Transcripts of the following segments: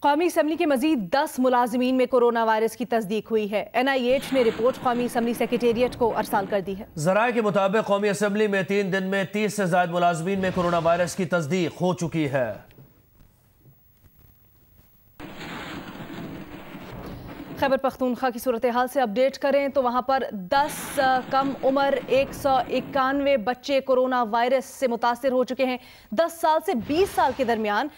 कौमी असम्बली के मजीद 10 मुलाजमीन में कोरोना वायरस की तस्दीक हुई है। NIH ने रिपोर्ट कौमी असम्बली सेक्रेटेरिएट को अरसाल कर दी है। ज़राए के मुताबिक कौमी असम्बली में 3 दिन में 30 से ज़ायद मुलाजमीन में कोरोना वायरस की तस्दीक हो चुकी है। खैबर पख्तूनख्वा की सूरत हाल से अपडेट करें तो वहाँ पर 10 कम उम्र 191 बच्चे कोरोना वायरस से मुतासिर हो चुके हैं। 10 साल से 20 साल के दरमियान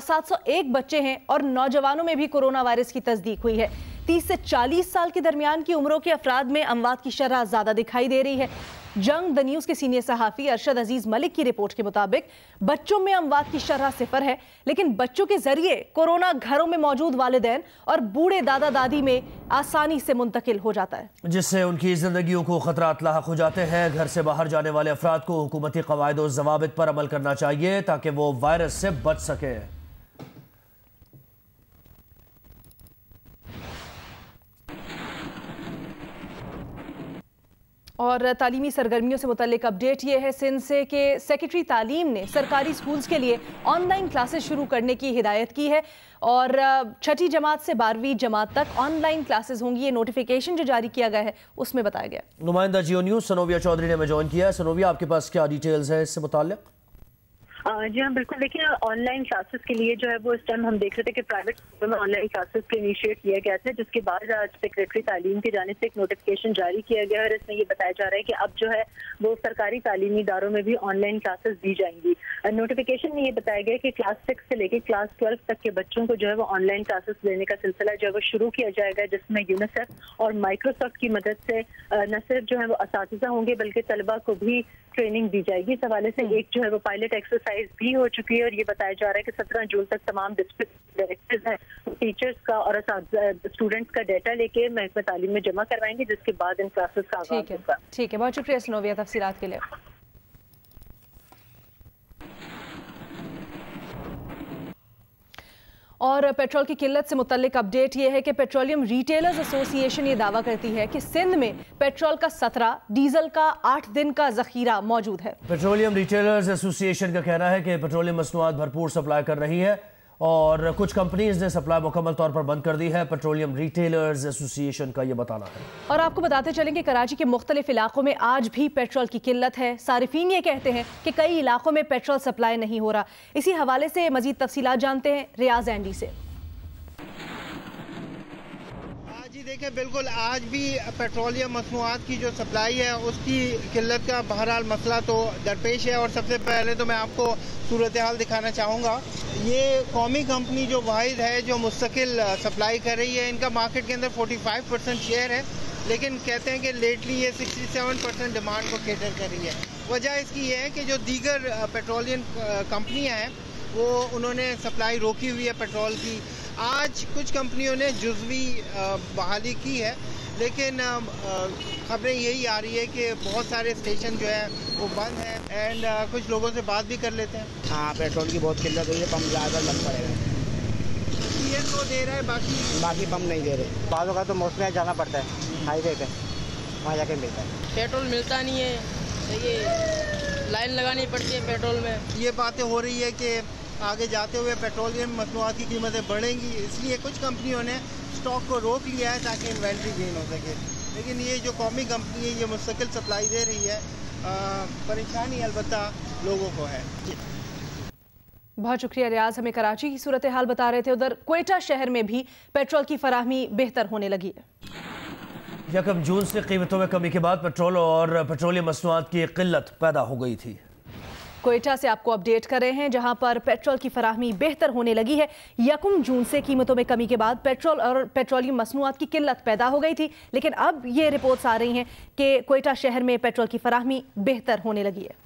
701 बच्चे हैं और नौजवानों में भी कोरोना वायरस की तस्दीक हुई है। 30 से 40 साल के दरमियान की उम्रों के अफराद में अमवात की शरह ज़्यादा दिखाई दे रही है। जंग द न्यूज़ के सीनियर सहाफ़ी अरशद अजीज़ मलिक की रिपोर्ट के मुताबिक बच्चों में अमवात की शरह 0 है, लेकिन बच्चों के जरिए कोरोना घरों में मौजूद वालिदैन और बूढ़े दादा दादी में आसानी से मुंतकिल हो जाता है, जिससे उनकी जिंदगियों को खतरात लाहक हो जाते हैं। घर से बाहर जाने वाले अफराद को हुकूमती कवायद और ज़वाबित पर अमल करना चाहिए ताकि वो वायरस से बच सके। और तालीमी सरगर्मियों से मुतल्लिक अपडेट ये है सिंध से कि सेक्रेटरी तालीम ने सरकारी स्कूल्स के लिए ऑनलाइन क्लासेस शुरू करने की हिदायत की है और 6ठी जमात से 12वीं जमात तक ऑनलाइन क्लासेस होंगी। ये नोटिफिकेशन जो जारी किया गया है उसमें बताया गया। नुमाइंदा जियो न्यूज़ सनोविया चौधरी ने हमें ज्वाइन किया है। सनोविया, आपके पास क्या डिटेल्स है इससे मुताल्लिक? जी हाँ, बिल्कुल। देखिए, ऑनलाइन क्लासेस के लिए जो है वो इस टाइम हम देख रहे थे कि प्राइवेट स्कूलों में ऑनलाइन क्लासेस को इनिशिएट किया गया था, जिसके बाद आज सेक्रेटरी तालीम की जानिब से एक नोटिफिकेशन जारी किया गया और इसमें ये बताया जा रहा है कि अब जो है वो सरकारी तालीमी इदारों में भी ऑनलाइन क्लासेस दी जाएंगी। नोटिफिकेशन में ये बताया गया कि क्लास 6 से लेकर क्लास 12 तक के बच्चों को जो है वो ऑनलाइन क्लासेस देने का सिलसिला जो है वो शुरू किया जाएगा, जिसमें यूनिसेफ और माइक्रोसॉफ्ट की मदद से न सिर्फ जो है वो असातिज़ा होंगे बल्कि तलबा को भी ट्रेनिंग दी जाएगी। इस हवाले से एक जो है वो पायलट एक्सरसाइज भी हो चुकी है और ये बताया जा रहा है कि 17 जून तक तमाम डिस्ट्रिक्ट डायरेक्टर्स हैं टीचर्स का और स्टूडेंट्स का डाटा लेके महकमा तालीम में जमा करवाएंगे, जिसके बाद इन क्लासेस का आगाज होगा। ठीक है, बहुत शुक्रिया सनोविया तफसीलात के लिए। और पेट्रोल की किल्लत से मुतल्लिक अपडेट ये है कि पेट्रोलियम रिटेलर्स एसोसिएशन ये दावा करती है कि सिंध में पेट्रोल का 17, डीजल का 8 दिन का जखीरा मौजूद है। पेट्रोलियम रिटेलर्स एसोसिएशन का कहना है कि पेट्रोलियम मसनूआत भरपूर सप्लाई कर रही है और कुछ कंपनीज ने सप्लाई मुकम्मल तौर पर बंद कर दी है। पेट्रोलियम रिटेलर्स एसोसिएशन का ये बताना है। और आपको बताते चलें कि कराची के मुख्तलिफ इलाकों में आज भी पेट्रोल की किल्लत है। सारिफीन ये कहते हैं कि कई इलाकों में पेट्रोल सप्लाई नहीं हो रहा। इसी हवाले से मजीद तफसीलात जानते हैं रियाज एंडी से। देखिए, बिल्कुल आज भी पेट्रोलियम मसनूआत की जो सप्लाई है उसकी किल्लत का बहरहाल मसला तो दरपेश है। और सबसे पहले तो मैं आपको सूरत हाल दिखाना चाहूँगा। ये कौमी कंपनी जो वाहिद है जो मुस्तकिल सप्लाई कर रही है, इनका मार्केट के अंदर 45% शेयर है, लेकिन कहते हैं कि लेटली ये 67% डिमांड को कैटर कर रही है। वजह इसकी ये है कि जो दीगर पेट्रोलियम कंपनियाँ हैं वो उन्होंने सप्लाई रोकी हुई है पेट्रोल की। आज कुछ कंपनियों ने जुज़वी बहाली की है, लेकिन खबरें यही आ रही है कि बहुत सारे स्टेशन जो है वो बंद है। एंड कुछ लोगों से बात भी कर लेते हैं। हाँ, पेट्रोल की बहुत किल्लत हुई है, पंप ज़्यादा लग पड़ेगा। तो दे रहा है, बाकी पंप नहीं दे रहे। बाज़ों का तो मौसम जाना पड़ता है हाईवे पे, वहाँ जाके मिलता है। पेट्रोल मिलता नहीं है, ये लाइन लगानी पड़ती है पेट्रोल में। ये बातें हो रही है कि आगे जाते हुए पेट्रोलियम मसनूआत की कीमतें बढ़ेंगी, इसलिए कुछ कंपनियों ने स्टॉक को रोक लिया है ताकि इन्वेंट्री गेन हो सके। लेकिन ये जो कौमी कंपनी है ये मुस्तकिल सप्लाई दे रही है, परेशानी अलबत्ता लोगों को है। बहुत शुक्रिया रियाज, हमें कराची की सूरत हाल बता रहे थे। उधर क्वेटा शहर में भी पेट्रोल की फराहमी बेहतर होने लगी है। 1 जून से कीमतों में कमी के बाद पेट्रोल और पेट्रोलियम मसनूआत की किल्लत पैदा हो गई थी। क्वेटा से आपको अपडेट कर रहे हैं जहां पर पेट्रोल की फराहमी बेहतर होने लगी है। 1 जून से कीमतों में कमी के बाद पेट्रोल और पेट्रोलियम मसनूआत की किल्लत पैदा हो गई थी, लेकिन अब ये रिपोर्ट्स आ रही हैं कि क्वेटा शहर में पेट्रोल की फराहमी बेहतर होने लगी है।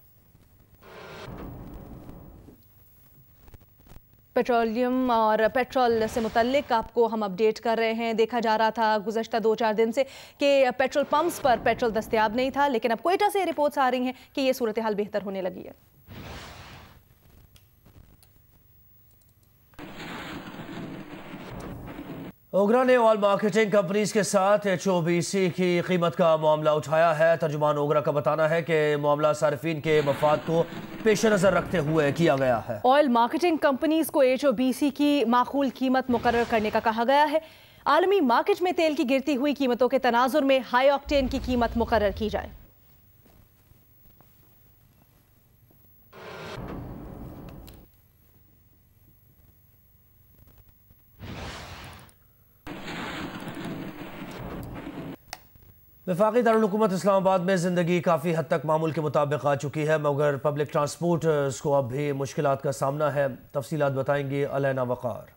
पेट्रोलियम और पेट्रोल से मुतल्लिक आपको हम अपडेट कर रहे हैं। देखा जा रहा था गुज़श्ता 2-4 दिन से कि पेट्रोल पंप्स पर पेट्रोल दस्तयाब नहीं था, लेकिन अब क्वेटा से रिपोर्ट्स आ रही हैं कि ये सूरत हाल बेहतर होने लगी है। ओगरा ने ऑयल मार्केटिंग कंपनीज के साथ HOBC की कीमत का मामला उठाया है। तर्जुमान ओगरा का बताना है कि मामला सार्फिन के मफाद को पेश नज़र रखते हुए किया गया है। ऑयल मार्केटिंग कंपनीज को HOBC की माकूल कीमत मुकर्रर करने का कहा गया है। आलमी मार्केट में तेल की गिरती हुई कीमतों के तनाजुर में हाई ऑक्टेन की कीमत मुकर्रर की जाए। वफाकी दारुल हुकूमत इस्लामाबाद में ज़िंदगी काफ़ी हद तक मामूल के मुताबिक आ चुकी है, मगर पब्लिक ट्रांसपोर्टर्स को अब भी मुश्किलात का सामना है। तफसीलात बताएंगी अलैना वक़ार।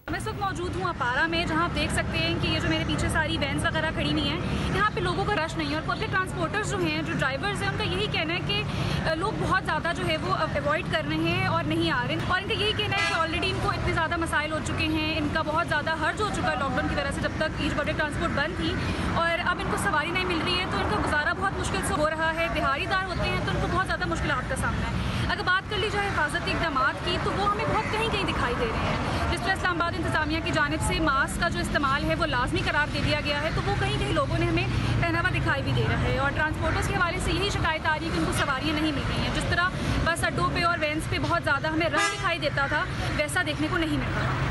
मैं इस वक्त मौजूद हूँ अपारा में, जहाँ आप देख सकते हैं कि ये जो मेरे पीछे सारी वैन्स वगैरह खड़ी हुई हैं, यहाँ पे लोगों का रश नहीं है। और पब्लिक ट्रांसपोर्टर्स जो हैं, जो ड्राइवर्स हैं, उनका यही कहना है कि लोग बहुत ज़्यादा जो है वो अवॉइड कर रहे हैं और नहीं आ रहे हैं। और इनका यही कहना है कि ऑलरेडी इनको इतने ज़्यादा मसाइल हो चुके हैं, इनका बहुत ज़्यादा हर्ज हो चुका है लॉकडाउन की वजह से, जब तक ये पब्लिक ट्रांसपोर्ट बंद थी, और अब इनको सवारी नहीं मिल रही है, तो इनका गुजारा बहुत मुश्किल से हो रहा है। दिहाड़ीदार होते हैं तो उनको बहुत ज़्यादा मुश्किलात का सामना है। अगर बात कर ली जाए हिफाजती इक़दाम की, तो वो हमें बहुत कहीं कहीं दिखाई दे रहे हैं। जिस तरह इस्लामाबाद इंतज़ामिया की जानिब से मास्क का जो इस्तेमाल है वो लाजमी करार दे दिया गया है, तो वो कहीं कहीं लोगों ने हमें पहना हुआ दिखाई भी दे रहा है। और ट्रांसपोर्टर्स के हवाले से यही शिकायत आ रही है कि उनको सवारियाँ नहीं मिल रही हैं। जिस तरह बस अड्डों पे और वैन्स पे बहुत ज़्यादा हमें रश दिखाई देता था, वैसा देखने को नहीं मिल रहा।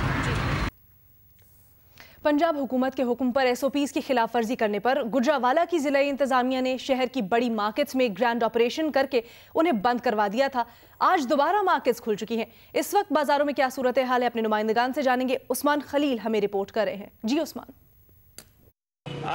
पंजाब हुकूमत के हुक्म पर SOPs की खिलाफ वर्जी करने पर गुजरावाला की जिला इंतजामिया ने शहर की बड़ी मार्केट्स में ग्रैंड ऑपरेशन करके उन्हें बंद करवा दिया था। आज दोबारा मार्केट्स खुल चुकी हैं। इस वक्त बाजारों में क्या सूरत हाल है, अपने नुमाइंदगान से जानेंगे। उस्मान खलील हमें रिपोर्ट कर रहे हैं। जी उस्मान।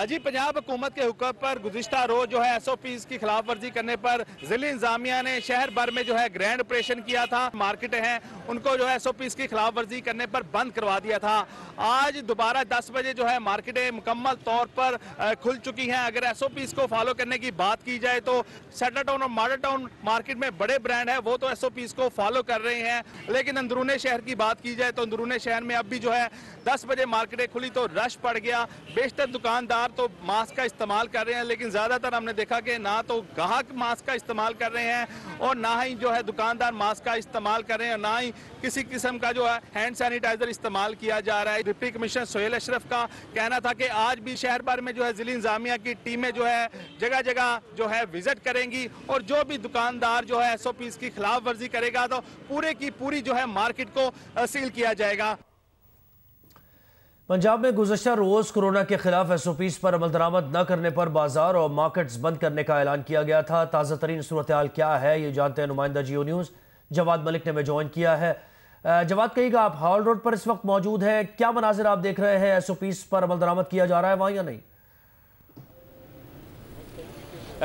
जी, पंजाब हुकूमत के हुक्म पर गुज़िश्ता रोज जो है SOPs की खिलाफ वर्जी करने पर जिला इंतजामिया ने शहर भर में जो है ग्रैंड ऑपरेशन किया था। मार्केटें हैं उनको जो है SOPs की खिलाफ वर्जी करने पर बंद करवा दिया था। आज दोबारा 10 बजे जो है मार्केटें मुकम्मल तौर पर खुल चुकी हैं। अगर SOPs को फॉलो करने की बात की जाए तो सेटल टाउन और मॉडल टाउन मार्केट में बड़े ब्रांड है, वो तो SOPs को फॉलो कर रहे हैं। लेकिन अंदरूने शहर की बात की जाए तो अंदरूने शहर में अब भी जो है 10 बजे मार्केटें खुली तो रश पड़ गया। बेशतर दुकानदार तो मास्क का इस्तेमाल कर रहे हैं, लेकिन ज़्यादातर हमने देखा कि ना तो ग्राहक मास्क का इस्तेमाल कर रहे हैं और ना ही जो है दुकानदार मास्क का इस्तेमाल कर रहे हैं, ना ही किसी किस्म का जो है हैंड सैनिटाइजर इस्तेमाल किया जा रहा है। डिप्टी कमिश्नर सोहेल अशरफ का कहना था कि आज भी शहर भर में जो है जिला इंतजामिया की टीमें जो है जगह जगह जो है विजिट करेंगी और जो भी दुकानदार जो है SOPs की खिलाफ वर्जी करेगा तो पूरे की पूरी जो है मार्केट को सील किया जाएगा। पंजाब में गुज़श्ता रोज़ कोरोना के खिलाफ SOPs पर अमल दरामद न करने पर बाजार और मार्केट्स बंद करने का ऐलान किया गया था। ताज़ा तरीन सूरत हाल क्या है, ये जानते हैं नुमाइंदा जियो न्यूज़ जवाद मलिक ने हमें ज्वाइन किया है। जवाद, कहिएगा, आप हॉल रोड पर इस वक्त मौजूद हैं, क्या मनाजिर आप देख रहे हैं? SOPs पर अमल दरामद किया जा रहा है वहाँ या नहीं?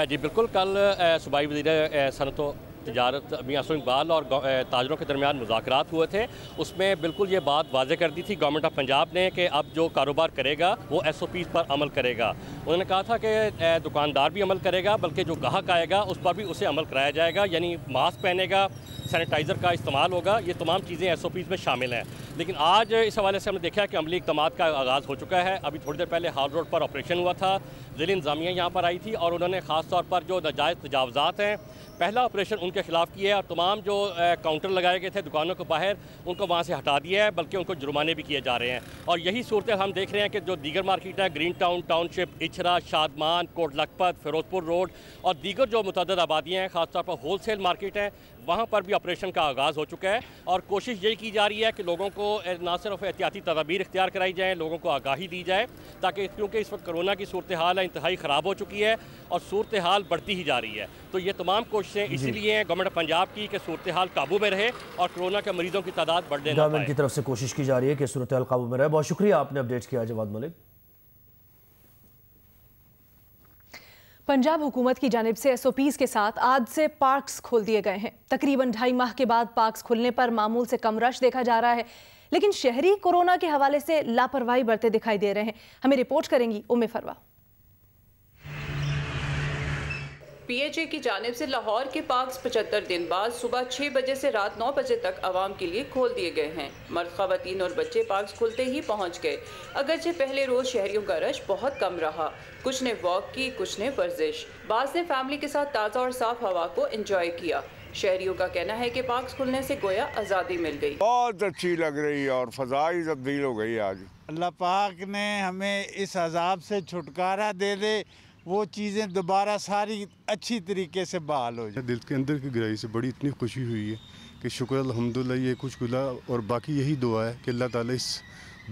जी बिल्कुल, कल सूबाई वज़ीर सनअत तजारत मियां असलम इकबाल और ताजरों के दरमियान मुज़ाकरात हुए थे। उसमें बिल्कुल ये बात वाज़े कर दी थी गवर्नमेंट ऑफ पंजाब ने कि अब जो कारोबार करेगा वो SOPs पर अमल करेगा। उन्होंने कहा था कि दुकानदार भी अमल करेगा, बल्कि जो ग्राहक आएगा उस पर भी उसे अमल कराया जाएगा, यानी मास्क पहनेगा, सैनिटाइज़र का इस्तेमाल होगा, ये तमाम चीज़ें SOPs में शामिल हैं। लेकिन आज इस हवाले से हमने देखा कि अमली इक़दामात का आगाज़ हो चुका है। अभी थोड़ी देर पहले हॉल रोड पर ऑपरेशन हुआ था, जिला इंतज़ामिया यहाँ पर आई थी और उन्होंने ख़ास तौर पर जो नाजायज़ तजावज़ात हैं पहला ऑपरेशन उनके खिलाफ किया है और तमाम जो काउंटर लगाए गए थे दुकानों के बाहर उनको वहाँ से हटा दिया है, बल्कि उनको जुर्माने भी किए जा रहे हैं। और यही सूरत हम देख रहे हैं कि जो दीगर मार्केट है, green town, township, Ichhra, Shadman, Kot Lakhpat, Ferozepur road और दीगर जो मुतअद्दिद आबादियाँ हैं, ख़ासतौर पर होल सेल मार्केट है, वहाँ पर भी ऑपरेशन का आगाज़ हो चुका है। और कोशिश यही की जा रही है कि लोगों को ना सिर्फ एहतियाती तदाबीर इख्तियार कराई जाए, लोगों को आगाही दी जाए, ताकि क्योंकि इस वक्त कोरोना की सूरत हाल है इंतहाई ख़राब हो चुकी है और सूरत हाल बढ़ती ही जा रही है। तो ये तमाम कोशिशें इसीलिए हैं गवर्नमेंट पंजाब की कि सूरत हाल काबू में रहे और कोरोना के मरीजों की तादाद बढ़ने ना पाए। गवर्नमेंट की तरफ से कोशिश की जा रही है कि सूरत हाल काबू में रहे। बहुत शुक्रिया, आपने अपडेट किया जवाद मलिक। पंजाब हुकूमत की जानिब से SOPs के साथ आज से पार्क्स खोल दिए गए हैं। तकरीबन 2.5 माह के बाद पार्क्स खुलने पर मामूल से कम रश देखा जा रहा है, लेकिन शहरी कोरोना के हवाले से लापरवाही बरते दिखाई दे रहे हैं। हमें रिपोर्ट करेंगी उम्मे फरवा। PHA की जानिब से लाहौर के पार्क्स 75 दिन बाद सुबह 6 बजे से रात 9 बजे तक आवाम के लिए खोल दिए गए हैं। मर्द, ख़वातीन और बच्चे पार्क्स खुलते ही पहुंच गए। अगरचे पहले रोज़ शहरियों का रश बहुत कम रहा। कुछ ने वॉक की, कुछ ने वर्जिश, बाज़ ने फैमिली के साथ ताज़ा और साफ हवा को एंजॉय किया। شہریوں کا کہنا ہے کہ پارکس کھلنے سے گویا آزادی مل گئی. بہت اچھی لگ رہی ہے اور فضا ہی تبدیل ہو گئی آج. اللہ پاک نے ہمیں اس عذاب سے چھٹکارا دے دے, وہ چیزیں دوبارہ ساری اچھی طریقے سے بحال ہو جائیں. دل کے اندر کی گہرائی سے بڑی اتنی خوشی ہوئی ہے کہ شکر الحمدللہ. یہ کچھ گلا اور باقی یہی دعا ہے کہ اللہ تعالیٰ اس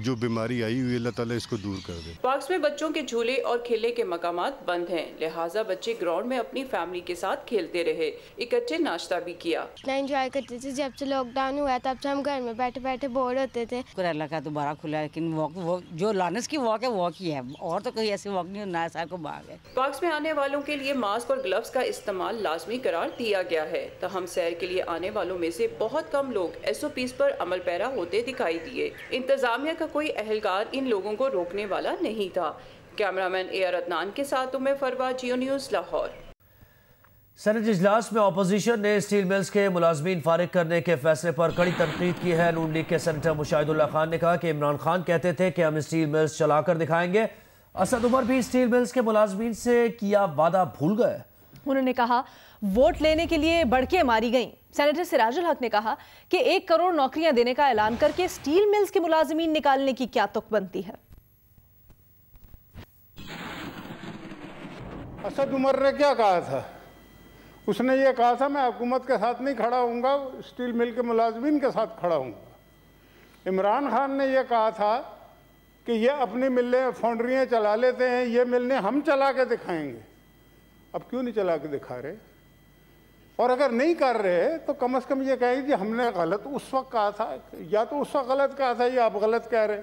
جو بیماری آئی ہوئی اللہ تعالیٰ اس کو دور کر دے. پارکس میں بچوں کے جھولے اور کھیلنے کے مقامات بند ہیں, لہٰذا بچے گراؤنڈ میں اپنی فیملی کے ساتھ کھیلتے رہے, اکٹھے ناشتہ بھی کیا. اتنا انجوائے کرتے تھے. جب سے لاک ڈاؤن ہوا تب سے ہم گھر میں بیٹھے بیٹھے بور ہوتے تھے. شکر اللہ کا دوبارہ کھلا ہے, لیکن جو لانس کی واک ہے واک ہی ہے, اور تو کوئی ایسی واک نہیں, نیا سال کو باغ ہے. پارکس میں آنے والوں کے لیے ماسک اور گلوز کا استعمال لازمی قرار دیا گیا ہے, تاہم سیر کے لیے آنے والوں میں سے بہت کم لوگ SOPs پر عمل پیرا ہوتے دکھائی دیے. انتظامیہ کا کوئی اہلکار ان لوگوں کو روکنے والا نہیں تھا. کیمرامین AR عدنان کے ساتھ فروا, جیو نیوز, لاہور. سینٹ اجلاس میں اپوزیشن نے اسٹیل ملز کے ملازمین فارغ کرنے کے فیصلے پر کڑی تنقید کی ہے. نون لیگ کے سینیٹر مشاہد اللہ خان نے کہا کہ عمران خان کہتے تھے کہ ہم اسٹیل ملز چلا کر دکھائیں گے. اسد عمر بھی اسٹیل ملز کے ملازمین سے کیا وعدہ بھول گئے. انہوں نے کہا ووٹ لینے کے لیے بڑکیں ماری گئیں. سینیٹر سراج الحق نے کہا کہ 1 کروڑ نوکریاں دینے کا اعلان کر کے اسٹیل ملز کے ملازمین نکالنے کی کیا تک بنتی ہے. اسد عمر نے کیا کہا تھا؟ اس نے یہ کہا تھا میں حکومت کے ساتھ نہیں کھڑا ہوں گا, اسٹیل مل کے ملازمین کے ساتھ کھڑا ہوں گا. عمران خان نے یہ کہا تھا کہ یہ اپنی ملیں فاؤنڈریاں چلا لیتے ہیں, یہ ملیں ہم چلا کے دکھائیں گے. اب کیوں نہیں چلا کے دکھا رہے؟ اور اگر نہیں کر رہے تو کم از کم یہ کہیں کہ ہم نے غلط اس وقت کہا تھا, یا تو اس وقت غلط کہا تھا یا آپ غلط کہہ رہے.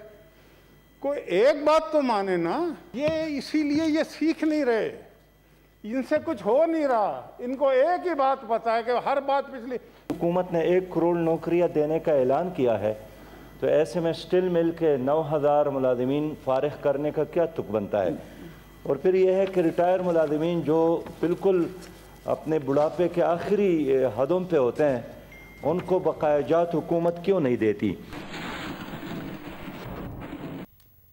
کوئی ایک بات تو مانے نا. یہ اسی لیے یہ سیکھ نہیں رہے, ان سے کچھ ہو نہیں رہا. ان کو ایک ہی بات پتا ہے کہ ہر بات پچھلی حکومت نے 1 کروڑ نوکریاں دینے کا اعلان کیا ہے, تو ایسے میں اسٹیل مل کے 9000 ملازمین فارغ کرنے کا کیا تک بنتا ہے. اور پھر یہ ہے کہ ریٹائر ملازمین جو بالکل اپنے بڑھاپے کے آخری حدوں پہ ہوتے ہیں, ان کو بقایا جات حکومت کیوں نہیں دیتی.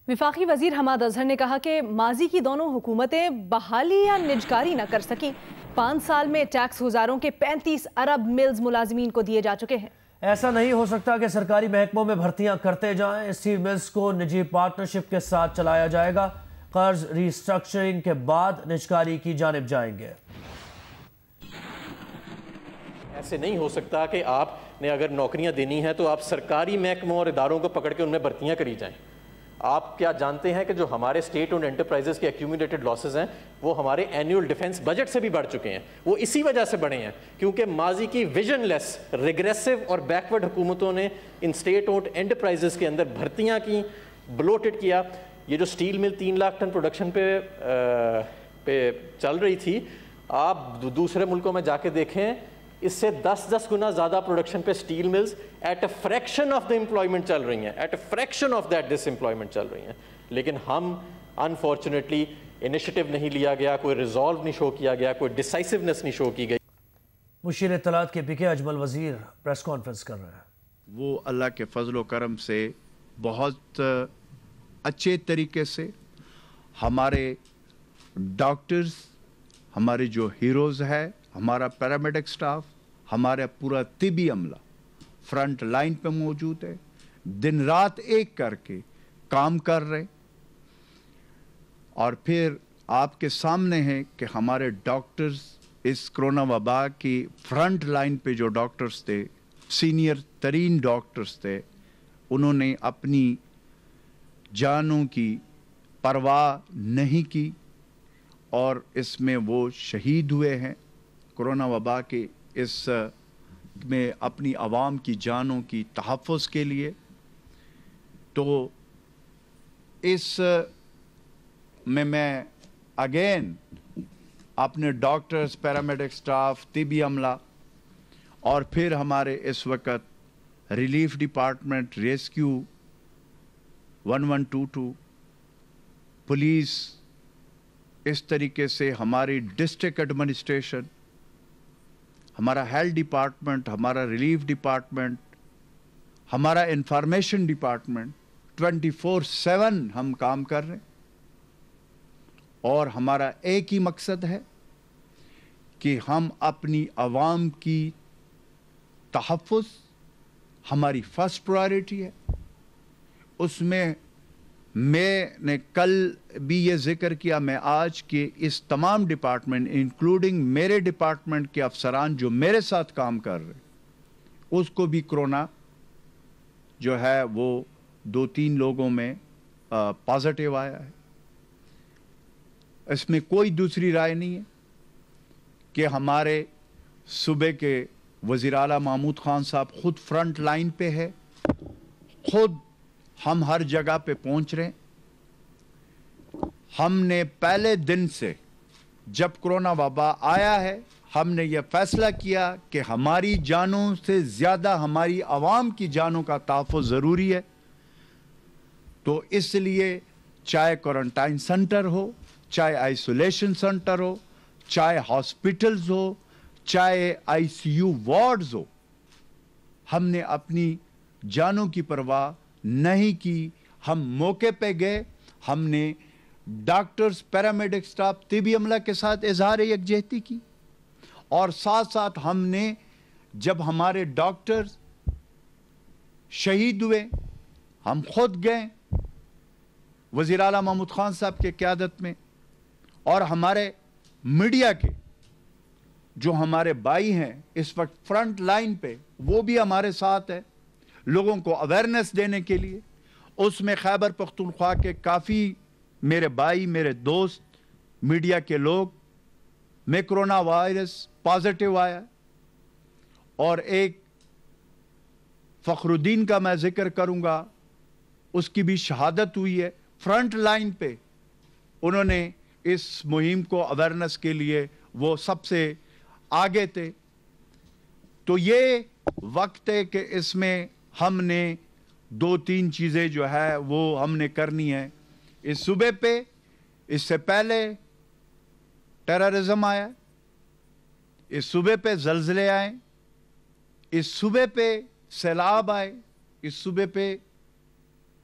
وفاقی وزیر حماد اظہر نے کہا کہ ماضی کی دونوں حکومتیں بحالی یا نجکاری نہ کر سکیں. 5 سال میں ٹیکس گزاروں کے 35 ارب ملز ملازمین کو دیے جا چکے ہیں. ایسا نہیں ہو سکتا کہ سرکاری محکموں میں بھرتیاں کرتے جائیں. اسٹیل ملز کو نجی پارٹنرشپ کے ساتھ چلایا جائے گا. قرض ری اسٹرکچرنگ کے بعد نجکاری کی جانب جائیں گے. ایسے نہیں ہو سکتا کہ آپ نے اگر نوکریاں دینی ہیں تو آپ سرکاری محکموں اور اداروں کو پکڑ کے ان میں بھرتیاں کری جائیں. آپ کیا جانتے ہیں کہ جو ہمارے اسٹیٹ اور انٹرپرائزز کے ایکیومولیٹڈ لاسز ہیں وہ ہمارے اینیول ڈیفنس بجٹ سے بھی بڑھ چکے ہیں. وہ اسی وجہ سے بڑھے ہیں کیونکہ ماضی کی ویژن لیس, ریگریسو اور بیکورڈ حکومتوں نے ان اسٹیٹ اور انٹرپرائزز کے اندر بھرتیاں کی, بلوٹڈ کیا. یہ جو اسٹیل مل 3 لاکھ ٹن پروڈکشن پہ چل رہی تھی, آپ دوسرے ملکوں میں جا کے دیکھیں, اس سے 10 گنا زیادہ پروڈکشن پہ steel mills at a fraction of the employment چل رہی ہیں, at a fraction of that this employment چل رہی ہیں. لیکن ہم انفارچونیٹلی انیشیٹو نہیں لیا گیا, کوئی ریزالو نہیں شو کیا گیا, کوئی ڈیسائسونیس نہیں شو کی گئی. مشیر اطلاعات کے PK اجمل وزیر پریس کانفرنس کر رہے ہیں. وہ اللہ کے فضل و کرم سے بہت اچھے طریقے سے ہمارے ڈاکٹرز, ہمارے جو ہیروز ہے, ہمارا پیرامیڈک سٹاف, ہمارا پورا طبی عملہ فرنٹ لائن پہ موجود ہے, دن رات ایک کر کے کام کر رہے. اور پھر آپ کے سامنے ہے کہ ہمارے ڈاکٹرز اس کرونا وبا کی فرنٹ لائن پہ جو ڈاکٹرز تھے, سینئر ترین ڈاکٹرز تھے, انہوں نے اپنی جانوں کی پرواہ نہیں کی اور اس میں وہ شہید ہوئے ہیں. کرونا وبا کے اس میں اپنی عوام کی جانوں کی تحفظ کے لیے. تو اس میں اگین اپنے ڈاکٹرز, پیرامیڈک سٹاف, طبی عملہ اور پھر ہمارے اس وقت ریلیف ڈپارٹمنٹ, ریسکیو 1122, پولیس, اس طریقے سے ہماری ڈسٹرکٹ ایڈمنسٹریشن, ہمارا ہیلتھ ڈپارٹمنٹ, ہمارا ریلیف ڈپارٹمنٹ, ہمارا انفارمیشن ڈپارٹمنٹ 24/7 ہم کام کر رہے ہیں. اور ہمارا ایک ہی مقصد ہے کہ ہم اپنی عوام کی तहफ़्फ़ुज़ हमारी फर्स्ट प्रायोरिटी है। उसमें मैंने कल भी ये जिक्र किया, मैं आज के इस तमाम डिपार्टमेंट इंक्लूडिंग मेरे डिपार्टमेंट के अफसरान जो मेरे साथ काम कर रहे हैं, उसको भी कोरोना जो है वो 2-3 लोगों में पॉजिटिव आया है। इसमें कोई दूसरी राय नहीं है कि हमारे सूबे के वज़ीर आला महमूद खान साहब खुद फ्रंट लाइन पे है, खुद हम हर जगह पे पहुंच रहे हैं। हमने पहले दिन से जब कोरोना वबा आया है, हमने ये फैसला किया कि हमारी जानों से ज़्यादा हमारी आवाम की जानों का तहफ़्फ़ुज़ ज़रूरी है। तो इसलिए चाहे क्वारंटाइन सेंटर हो, चाहे आइसोलेशन सेंटर हो, चाहे हॉस्पिटल्स हो, चाहे आईसीयू वार्ड्स हो, हमने अपनी जानों की परवाह नहीं की। हम मौके पे गए, हमने डॉक्टर्स, पैरामेडिक स्टाफ, तिबी अमला के साथ इजहार यकजहती की, और साथ साथ हमने जब हमारे डॉक्टर्स शहीद हुए, हम खुद गए वज़ीर आला महमूद खान साहब के क़यादत में, और हमारे मीडिया के जो हमारे भाई हैं इस वक्त फ्रंट लाइन पे, वो भी हमारे साथ है लोगों को अवेयरनेस देने के लिए। उसमें खैबर पख्तूनख्वा के काफ़ी मेरे भाई, मेरे दोस्त, मीडिया के लोग में कोरोना वायरस पॉजिटिव आया, और एक फ़खरुद्दीन का मैं जिक्र करूंगा, उसकी भी शहादत हुई है। फ्रंट लाइन पे उन्होंने इस मुहिम को अवेयरनेस के लिए वो सबसे आगे थे। तो ये वक्त है कि इसमें हमने 2-3 चीज़ें जो है वो हमने करनी है। इस सूबे पे इससे पहले टेररिज्म आया, इस सूबे पे ज़लज़ले आए, इस सूबे पे सैलाब आए, इस सूबे पे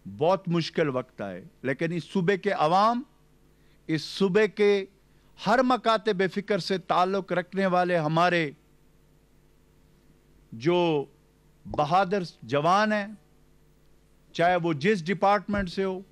बहुत मुश्किल वक्त आए, लेकिन इस सूबे के अवाम, इस सूबे के हर मकाते बेफिक्र से ताल्लुक़ रखने वाले हमारे जो बहादुर जवान हैं, चाहे वो जिस डिपार्टमेंट से हो,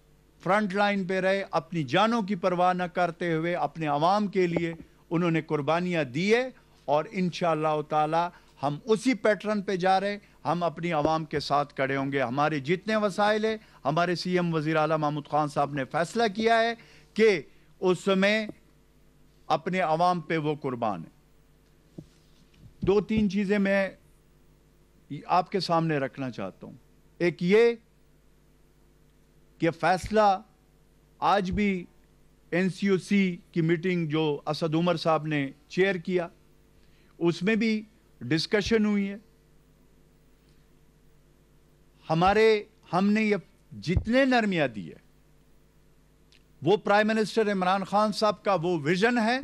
फ्रंट लाइन पे रहे, अपनी जानों की परवाह न करते हुए अपने अवाम के लिए उन्होंने कुर्बानियाँ दी है। और इंशाअल्लाह ताला हम उसी पैटर्न पे जा रहे हैं। हम अपनी आवाम के साथ खड़े होंगे। हमारे जितने वसाइल है, हमारे सीएम वज़ीर आला महमूद खान साहब ने फैसला किया है कि उस समय अपने आवाम पे वो कुर्बान है। 2-3 चीज़ें मैं आपके सामने रखना चाहता हूँ। एक ये कि फैसला आज भी एनसीओसी की मीटिंग जो असद उमर साहब ने चेयर किया, उसमें भी डिस्कशन हुई है। हमने ये जितने नरमियाँ दी है, वो प्राइम मिनिस्टर इमरान खान साहब का वो विजन है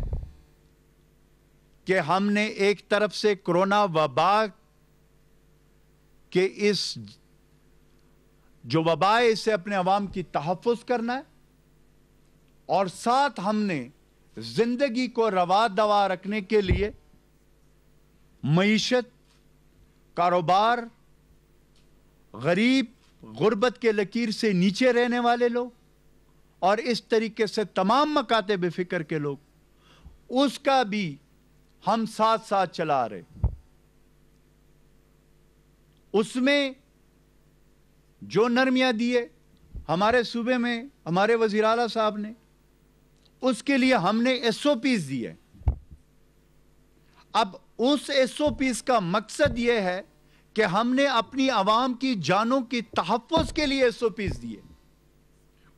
कि हमने एक तरफ से कोरोना वबा के इस जो वबा है इससे अपने अवाम की तहफ़्फ़ुज़ करना है, और साथ हमने जिंदगी को रवा दवा रखने के लिए मईशत, कारोबार, गरीब, गुर्बत के लकीर से नीचे रहने वाले लोग और इस तरीके से तमाम मकाते बेफिक्र के लोग, उसका भी हम साथ साथ चला रहे। उसमें जो नरमियां दिए हमारे सूबे में हमारे वज़ीर आला साहब ने, उसके लिए हमने SOPs दिए। अब उस SOPs का मकसद यह है कि हमने अपनी आवाम की जानों की तहफ़्फ़ुज़ के लिए SOPs दिए।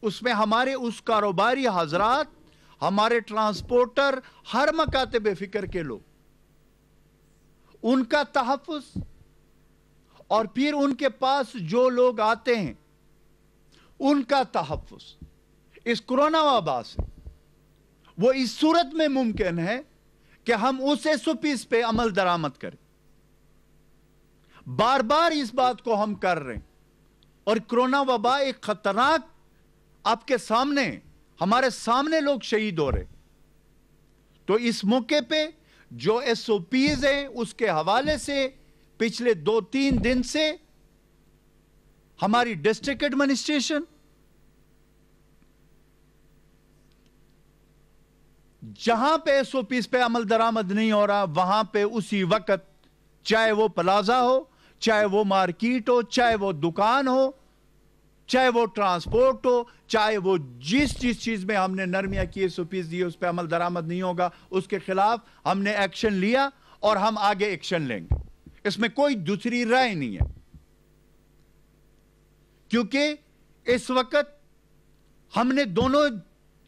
उसमें हमारे उस कारोबारी हजरात, हमारे ट्रांसपोर्टर, हर मकाते बेफिक्र के लोग, उनका तहफ़्फ़ुज़, और फिर उनके पास जो लोग आते हैं उनका तहफ़्फ़ुज़ इस कोरोना वबा से, वो इस सूरत में मुमकिन है कि हम उस SOPs पे अमल दरामद करें। बार बार इस बात को हम कर रहे हैं, और कोरोना वबा एक खतरनाक आपके सामने, हमारे सामने लोग शहीद हो रहे। तो इस मौके पे जो SOPs हैं उसके हवाले से पिछले 2-3 दिन से हमारी डिस्ट्रिक्ट एडमिनिस्ट्रेशन जहां पे एसओपीज पे अमल दरामद नहीं हो रहा, वहां पे उसी वक्त, चाहे वो प्लाजा हो, चाहे वो मार्केट हो, चाहे वो दुकान हो, चाहे वो ट्रांसपोर्ट हो, चाहे वो जिस चीज में हमने नरमियां की, एसओपीज दी, उस पर अमल दरामद नहीं होगा, उसके खिलाफ हमने एक्शन लिया और हम आगे एक्शन लेंगे। इसमें कोई दूसरी राय नहीं है, क्योंकि इस वक्त हमने दोनों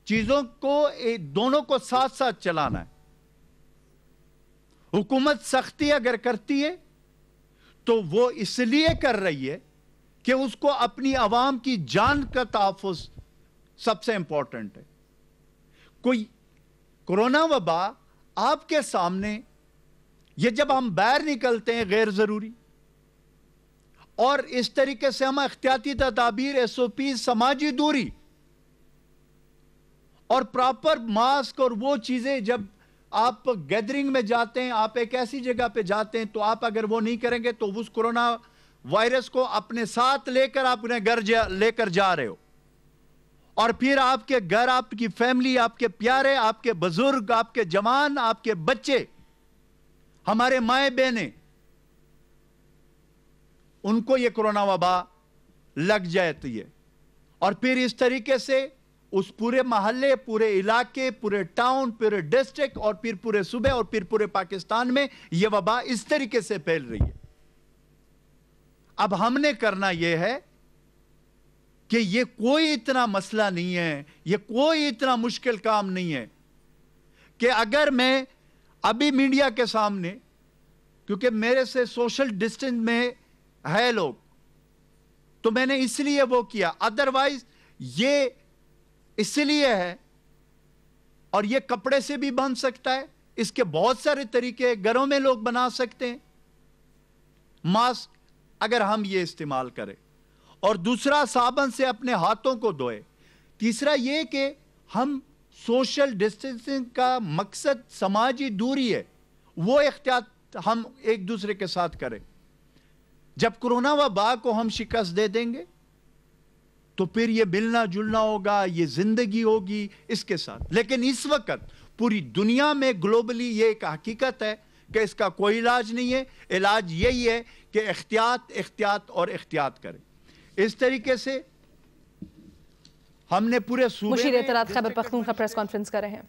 चीजों को साथ साथ चलाना है। हुकूमत सख्ती अगर करती है तो वो इसलिए कर रही है कि उसको अपनी आवाम की जान का तहफ़्फ़ुज़ सबसे इंपॉर्टेंट है। कोई कोरोना वबा आपके सामने, ये जब हम बाहर निकलते हैं गैर जरूरी, और इस तरीके से हम एहतियाती तदाबीर, एसओपी, समाजी दूरी और प्रॉपर मास्क और वो चीजें, जब आप गैदरिंग में जाते हैं, आप एक ऐसी जगह पे जाते हैं, तो आप अगर वो नहीं करेंगे तो उस कोरोना वायरस को अपने साथ लेकर आप अपने घर लेकर जा रहे हो, और फिर आपके घर, आपकी फैमिली, आपके प्यारे, आपके बुजुर्ग, आपके जवान, आपके बच्चे, हमारे माए बहनें, उनको ये कोरोना वबा लग जाती है। और फिर इस तरीके से उस पूरे महल्ले, पूरे इलाके, पूरे टाउन, पूरे डिस्ट्रिक्ट, और फिर पूरे सूबे, और फिर पूरे पाकिस्तान में यह वबा इस तरीके से फैल रही है। अब हमने करना यह है कि यह कोई इतना मसला नहीं है, यह कोई इतना मुश्किल काम नहीं है कि अगर मैं अभी मीडिया के सामने, क्योंकि मेरे से सोशल डिस्टेंस में है लोग, तो मैंने इसलिए वो किया, अदरवाइज ये इसलिए है, और ये कपड़े से भी बन सकता है, इसके बहुत सारे तरीके घरों में लोग बना सकते हैं, मास्क अगर हम ये इस्तेमाल करें, और दूसरा साबुन से अपने हाथों को धोए। तीसरा ये कि हम सोशल डिस्टेंसिंग का मकसद समाजी दूरी है, वो एहतियात हम एक दूसरे के साथ करें। जब कोरोना वबा को हम शिकस्त दे देंगे तो फिर ये मिलना जुलना होगा, ये जिंदगी होगी इसके साथ। लेकिन इस वक्त पूरी दुनिया में ग्लोबली ये एक हकीकत है कि इसका कोई इलाज नहीं है। इलाज यही है कि एहतियात, एहतियात और एहतियात करें। इस तरीके से हमने पूरे सूबे मुशीर इत्तलात खैबर पख्तूनख्वा प्रेस कॉन्फ्रेंस कर रहे हैं।